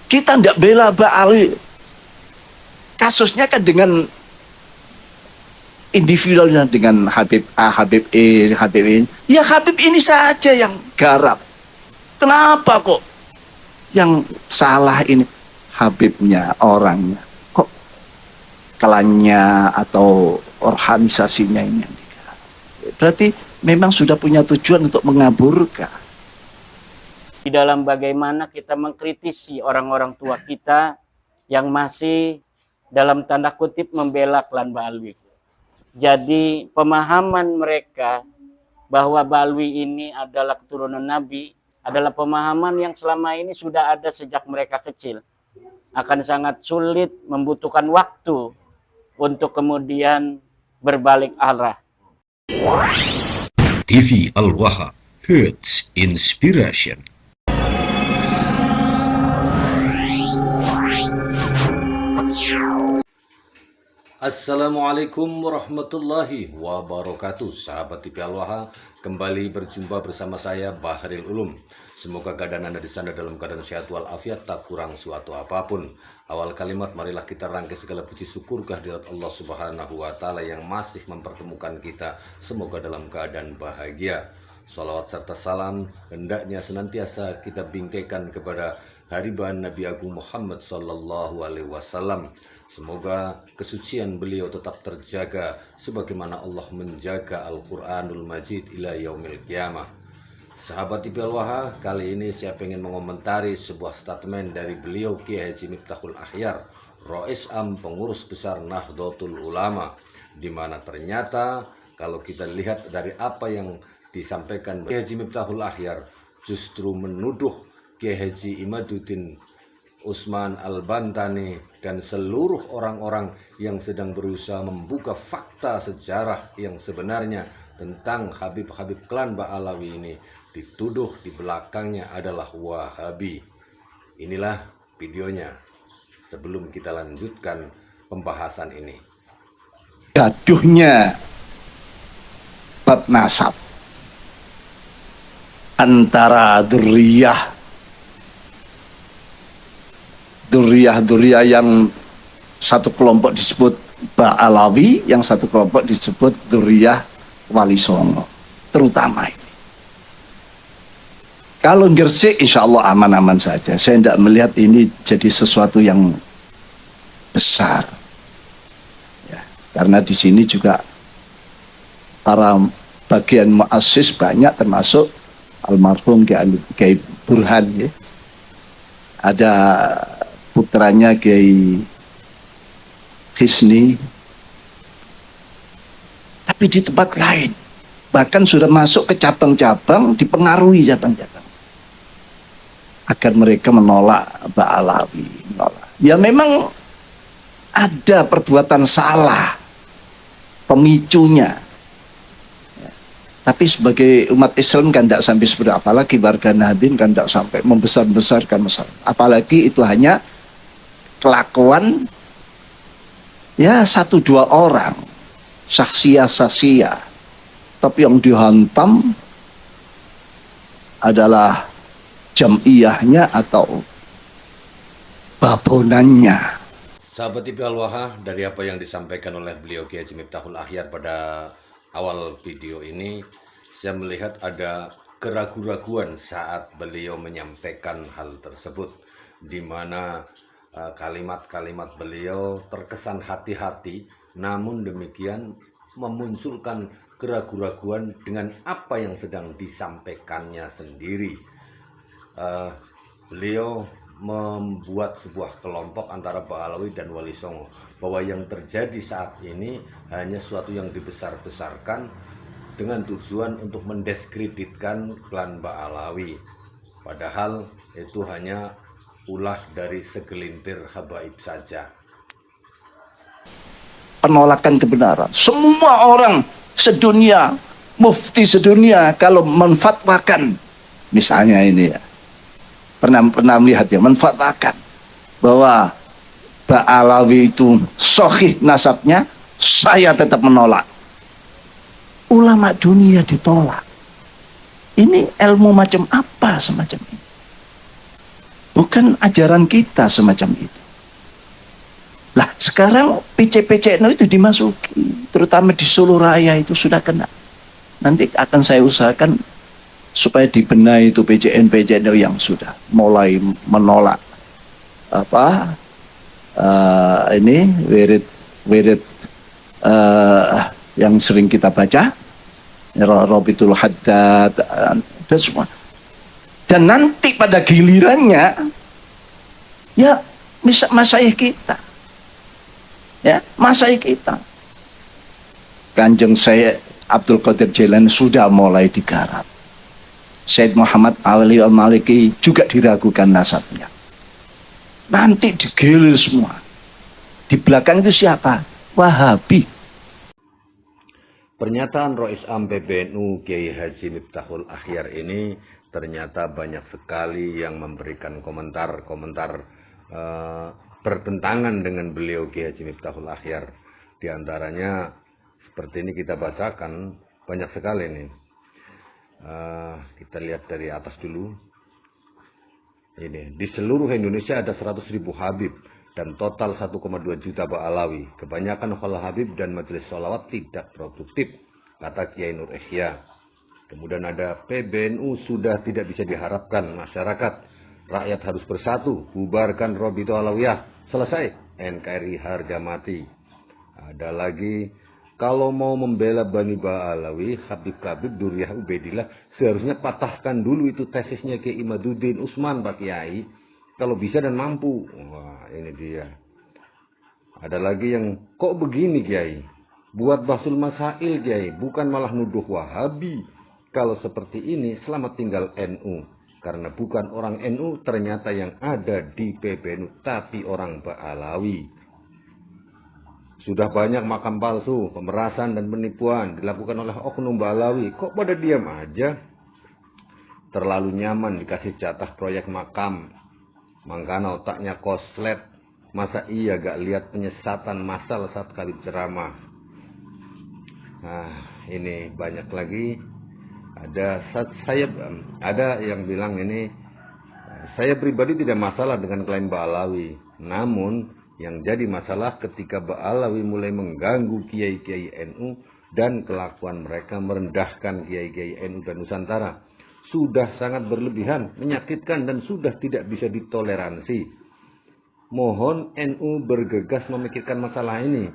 Kita tidak bela Ba'alawi. Kasusnya kan dengan individualnya, dengan Habib A, Habib E, Habib ini. Ya Habib ini saja yang garap. Kenapa kok yang salah ini Habibnya, orangnya? Kok klannya atau organisasinya ini? Berarti memang sudah punya tujuan untuk mengaburkan. Di dalam bagaimana kita mengkritisi orang-orang tua kita yang masih dalam tanda kutip membela klan Ba'alawi. Jadi pemahaman mereka bahwa Ba'alawi ini adalah keturunan Nabi adalah pemahaman yang selama ini sudah ada sejak mereka kecil. Akan sangat sulit, membutuhkan waktu untuk kemudian berbalik arah. TV Al-Waha, Hits Inspiration. Assalamualaikum warahmatullahi wabarakatuh. Sahabat TV Al-Waha, kembali berjumpa bersama saya Bahril Ulum. Semoga keadaan Anda di sana dalam keadaan sehat walafiat, tak kurang suatu apapun. Awal kalimat, marilah kita rangkai segala puji syukur kehadirat Allah Subhanahu wa Ta'ala yang masih mempertemukan kita, semoga dalam keadaan bahagia. Salawat serta salam hendaknya senantiasa kita bingkaikan kepada hariban Nabi Agung Muhammad Sallallahu Alaihi Wasallam. Semoga kesucian beliau tetap terjaga sebagaimana Allah menjaga Al-Quranul Majid ila yaumil qiyamah. Sahabat TV Al-Waha, kali ini saya ingin mengomentari sebuah statement dari beliau Kiai Haji Miftahul Akhyar, Rois Am Pengurus Besar Nahdlatul Ulama, di mana ternyata kalau kita lihat dari apa yang disampaikan Kiai Haji Miftahul Akhyar, justru menuduh Kiai Haji Imaduddin Usman Al-Bantani dan seluruh orang-orang yang sedang berusaha membuka fakta sejarah yang sebenarnya tentang Habib-Habib klan Ba'alawi ini, dituduh di belakangnya adalah Wahabi. Inilah videonya sebelum kita lanjutkan pembahasan ini. Gaduhnya bab nasab antara Duriyah yang satu kelompok disebut Ba'alawi, yang satu kelompok disebut Duriyah Wali Songo, terutama ini. Kalau Gresik insya Allah aman-aman saja. Saya tidak melihat ini jadi sesuatu yang besar ya, karena di sini juga para bagian muassis banyak, termasuk almarhum Kiai Burhan ya. Ada putranya Kiai Hisni, tapi di tempat lain bahkan sudah masuk ke cabang-cabang, dipengaruhi cabang-cabang agar mereka menolak Ba'alawi. Ya memang ada perbuatan salah pemicunya ya. Tapi sebagai umat Islam kan tidak sampai seperti, apalagi warga Nahdien kan tidak sampai membesar-besarkan masalah, apalagi itu hanya kelakuan ya satu dua orang saksia, tapi yang dihantam adalah jamiyahnya atau babonannya. Sahabat TV Al-Waha, dari apa yang disampaikan oleh beliau Kiai Haji Miftahul Akhyar pada awal video ini, saya melihat ada keraguan-raguan saat beliau menyampaikan hal tersebut, di mana kalimat-kalimat beliau terkesan hati-hati, namun demikian memunculkan keraguan-raguan dengan apa yang sedang disampaikannya sendiri. Beliau membuat sebuah kelompok antara Ba'alawi dan Wali Songo, bahwa yang terjadi saat ini hanya sesuatu yang dibesar-besarkan dengan tujuan untuk mendiskreditkan klan Ba'alawi, padahal itu hanya ulah dari segelintir habaib saja. Penolakan kebenaran, semua orang sedunia, mufti sedunia kalau menfatwakan, misalnya ini ya, pernah melihat ya, menfatwakan bahwa Ba'alawi itu sahih nasabnya, saya tetap menolak. Ulama dunia ditolak. Ini ilmu macam apa semacam ini? Bukan ajaran kita semacam itu. Lah sekarang PC-PC itu dimasuki, terutama di Solo Raya itu sudah kena. Nanti akan saya usahakan supaya dibenahi itu PCN yang sudah mulai menolak ini wirid yang sering kita baca, Robitul Haddad dan semua. Dan nanti pada gilirannya ya masaih kita, ya masaih kita. Kanjeng saya Abdul Qadir Jailani sudah mulai digarap. Said Muhammad Ali Al-Maliki juga diragukan nasabnya. Nanti digilir semua. Di belakang itu siapa? Wahabi. Pernyataan Rois Am PBNU Kiai Haji Miftahul Akhyar ini ternyata banyak sekali yang memberikan komentar-komentar bertentangan dengan beliau Kiai Haji Miftahul Akhyar. Di antaranya seperti ini kita bacakan, banyak sekali nih. Kita lihat dari atas dulu. Ini di seluruh Indonesia ada 100.000 Habib dan total 1,2 juta Ba'alawi. Kebanyakan khala Habib dan majelis sholawat tidak produktif, kata Kiai Nur Ihya. Kemudian ada PBNU sudah tidak bisa diharapkan masyarakat. Rakyat harus bersatu, bubarkan Robitul Alawiyah, selesai. NKRI harga mati. Ada lagi, kalau mau membela Bani Ba'alawi, Habib Duriyah Ubaidillah, seharusnya patahkan dulu itu tesisnya Kiai Imaduddin Usman, Pak Kiai. Kalau bisa dan mampu. Wah, ini dia. Ada lagi yang, kok begini Kiai? Buat Basul Masail Kiai, bukan malah nuduh Wahabi. Kalau seperti ini, selamat tinggal NU. Karena bukan orang NU ternyata yang ada di PBNU, tapi orang Ba'alawi. Sudah banyak makam palsu, pemerasan dan penipuan dilakukan oleh oknum Ba'alawi. Kok pada diam aja? Terlalu nyaman dikasih jatah proyek makam. Mangkana otaknya koslet. Masa iya gak lihat penyesatan massal saat kali ceramah? Nah, ini banyak lagi. Ada yang bilang ini, saya pribadi tidak masalah dengan klaim Ba'alawi. Namun yang jadi masalah ketika Ba'alawi mulai mengganggu kiai-kiai NU dan kelakuan mereka merendahkan kiai-kiai NU dan Nusantara. Sudah sangat berlebihan, menyakitkan dan sudah tidak bisa ditoleransi. Mohon NU bergegas memikirkan masalah ini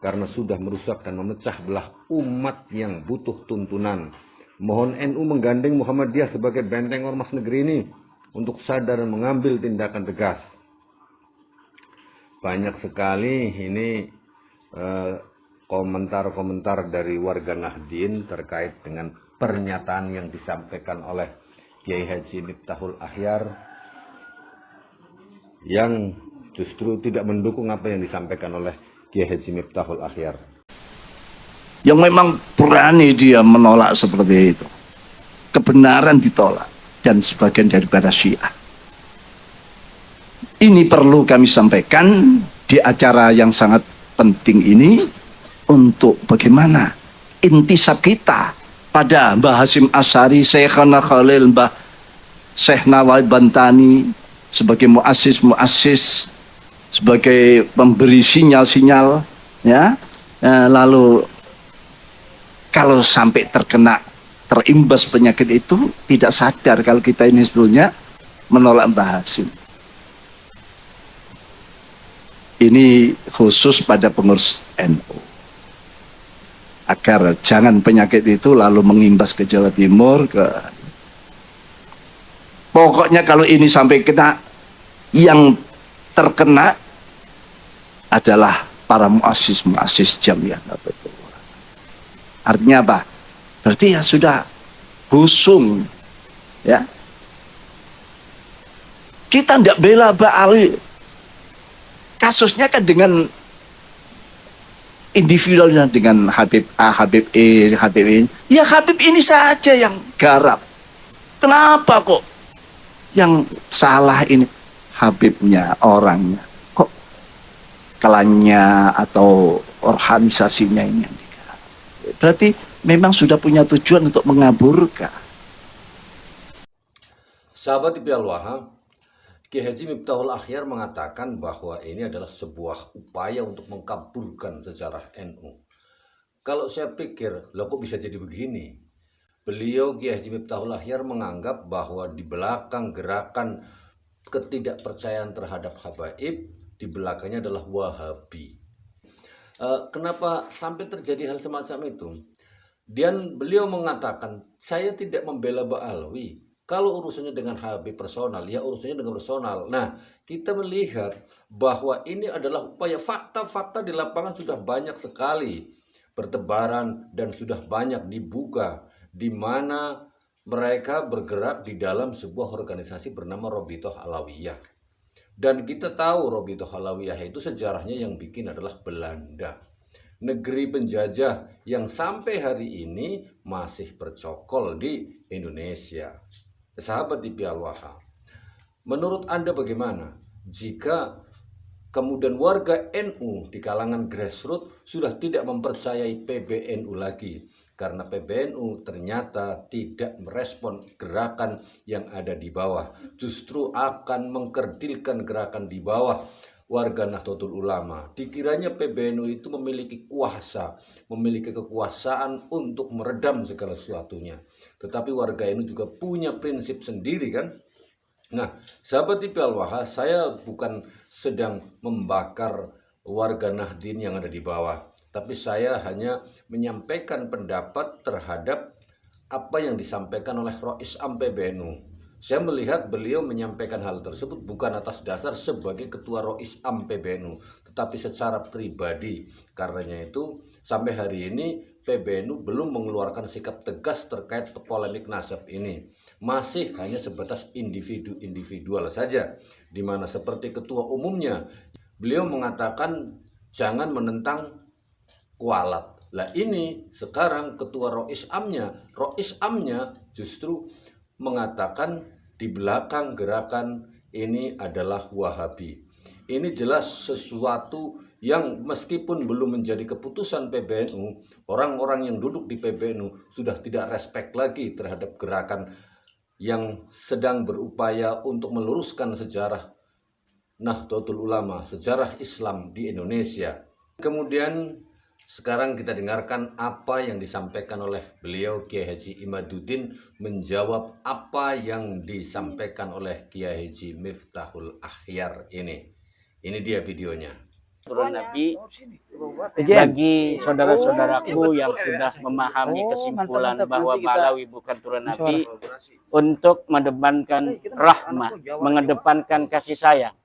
karena sudah merusak dan memecah belah umat yang butuh tuntunan. Mohon NU menggandeng Muhammadiyah sebagai benteng ormas negeri ini untuk sadar dan mengambil tindakan tegas. Banyak sekali ini komentar-komentar dari warga Nahdien terkait dengan pernyataan yang disampaikan oleh Kiai Haji Miftahul Akhyar yang justru tidak mendukung apa yang disampaikan oleh Kiai Haji Miftahul Akhyar. Yang memang berani dia menolak seperti itu. Kebenaran ditolak. Dan sebagian daripada Syiah. Ini perlu kami sampaikan di acara yang sangat penting ini. Untuk bagaimana intisab kita pada Mbah Hasyim Asy'ari, Syekhana Khalil, Mbah Syekh Nawai Bantani sebagai muassis, sebagai pemberi sinyal-sinyal, ya. Lalu kalau sampai terimbas penyakit itu, tidak sadar kalau kita ini sebetulnya menolak Mbah Hasyim. Ini khusus pada pengurus NU. Agar jangan penyakit itu lalu mengimbas ke Jawa Timur. Pokoknya kalau ini sampai kena, yang terkena adalah para muassis Jamiah Nahdlatul Ulama. Artinya apa? Berarti ya sudah busung, ya. Kita tidak bela Ba'alawi. Kasusnya kan dengan individualnya, dengan Habib A, Habib E, Habib ini. Ya Habib ini saja yang garap. Kenapa kok yang salah ini Habibnya, orangnya? Kok klannya atau organisasinya ini yang digarap? Berarti memang sudah punya tujuan untuk mengaburkan. Sahabat TV Al-Waha, Kiai Haji Miftahul Akhyar mengatakan bahwa ini adalah sebuah upaya untuk mengkaburkan sejarah NU. Kalau saya pikir, loh kok bisa jadi begini? Beliau Kiai Haji Miftahul Akhyar menganggap bahwa di belakang gerakan ketidakpercayaan terhadap habaib, di belakangnya adalah Wahabi. Kenapa sampai terjadi hal semacam itu? Dan beliau mengatakan, saya tidak membela Ba'alwi. Kalau urusannya dengan Habib personal, ya urusannya dengan personal. Nah, kita melihat bahwa ini adalah upaya, fakta-fakta di lapangan sudah banyak sekali bertebaran dan sudah banyak dibuka, di mana mereka bergerak di dalam sebuah organisasi bernama Robitoh Alawiyah. Dan kita tahu Robitoh Alawiyah itu sejarahnya yang bikin adalah Belanda. Negeri penjajah yang sampai hari ini masih bercokol di Indonesia. Sahabat TV Al-Waha, menurut Anda bagaimana jika kemudian warga NU di kalangan grassroots sudah tidak mempercayai PBNU lagi, karena PBNU ternyata tidak merespon gerakan yang ada di bawah, justru akan mengkerdilkan gerakan di bawah warga Nahdlatul Ulama. Dikiranya PBNU itu memiliki kuasa, memiliki kekuasaan untuk meredam segala sesuatunya. Tetapi warga NU juga punya prinsip sendiri kan. Nah, sahabat TV Al-Waha, saya bukan sedang membakar warga Nahdien yang ada di bawah, tapi saya hanya menyampaikan pendapat terhadap apa yang disampaikan oleh Rois Am PBNU. Saya melihat beliau menyampaikan hal tersebut bukan atas dasar sebagai ketua Rois Am PBNU, tetapi secara pribadi. Karenanya itu sampai hari ini PBNU belum mengeluarkan sikap tegas terkait polemik nasab ini. Masih hanya sebatas individu-individual saja, di mana seperti ketua umumnya beliau mengatakan jangan menentang kualat. Lah ini sekarang ketua Rois Amnya justru mengatakan di belakang gerakan ini adalah Wahabi. Ini jelas sesuatu yang meskipun belum menjadi keputusan PBNU, orang-orang yang duduk di PBNU sudah tidak respect lagi terhadap gerakan yang sedang berupaya untuk meluruskan sejarah Nahdlatul Ulama, sejarah Islam di Indonesia. Kemudian sekarang kita dengarkan apa yang disampaikan oleh beliau Kiai Haji Imaduddin menjawab apa yang disampaikan oleh Kiai Haji Miftahul Akhyar ini. Ini dia videonya. Turun Nabi bagi saudara-saudaraku yang sudah memahami kesimpulan bahwa Ba'alawi bukan turun Nabi, untuk mengedepankan rahmah, mengedepankan kasih sayang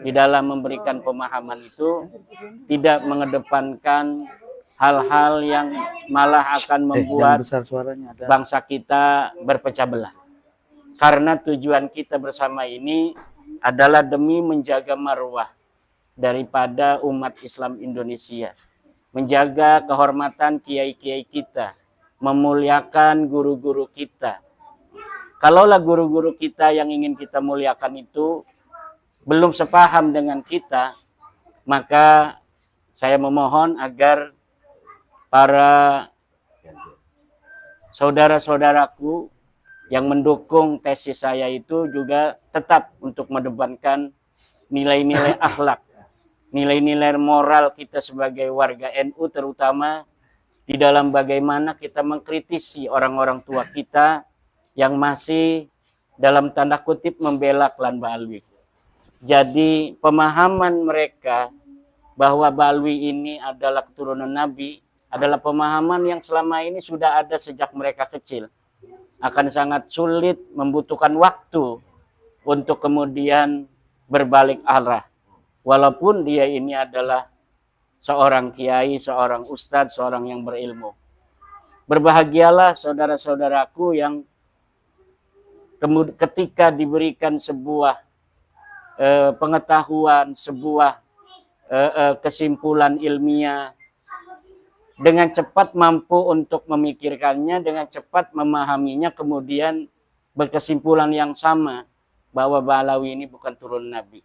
di dalam memberikan pemahaman itu, tidak mengedepankan hal-hal yang malah akan membuat bangsa kita berpecah belah. Karena tujuan kita bersama ini adalah demi menjaga marwah daripada umat Islam Indonesia, menjaga kehormatan kiai-kiai kita, memuliakan guru-guru kita. Kalaulah guru-guru kita yang ingin kita muliakan itu belum sepaham dengan kita, maka saya memohon agar para saudara-saudaraku yang mendukung tesis saya itu juga tetap untuk mengedepankan nilai-nilai akhlak, nilai-nilai moral kita sebagai warga NU, terutama di dalam bagaimana kita mengkritisi orang-orang tua kita yang masih dalam tanda kutip membela klan Ba'alwi. Jadi pemahaman mereka bahwa Ba'alwi ini adalah keturunan Nabi adalah pemahaman yang selama ini sudah ada sejak mereka kecil. Akan sangat sulit, membutuhkan waktu untuk kemudian berbalik arah. Walaupun dia ini adalah seorang kiai, seorang ustadz, seorang yang berilmu. Berbahagialah saudara-saudaraku yang ketika diberikan sebuah pengetahuan, sebuah kesimpulan ilmiah, dengan cepat mampu untuk memikirkannya, dengan cepat memahaminya, kemudian berkesimpulan yang sama bahwa Ba'alawi ini bukan turun Nabi.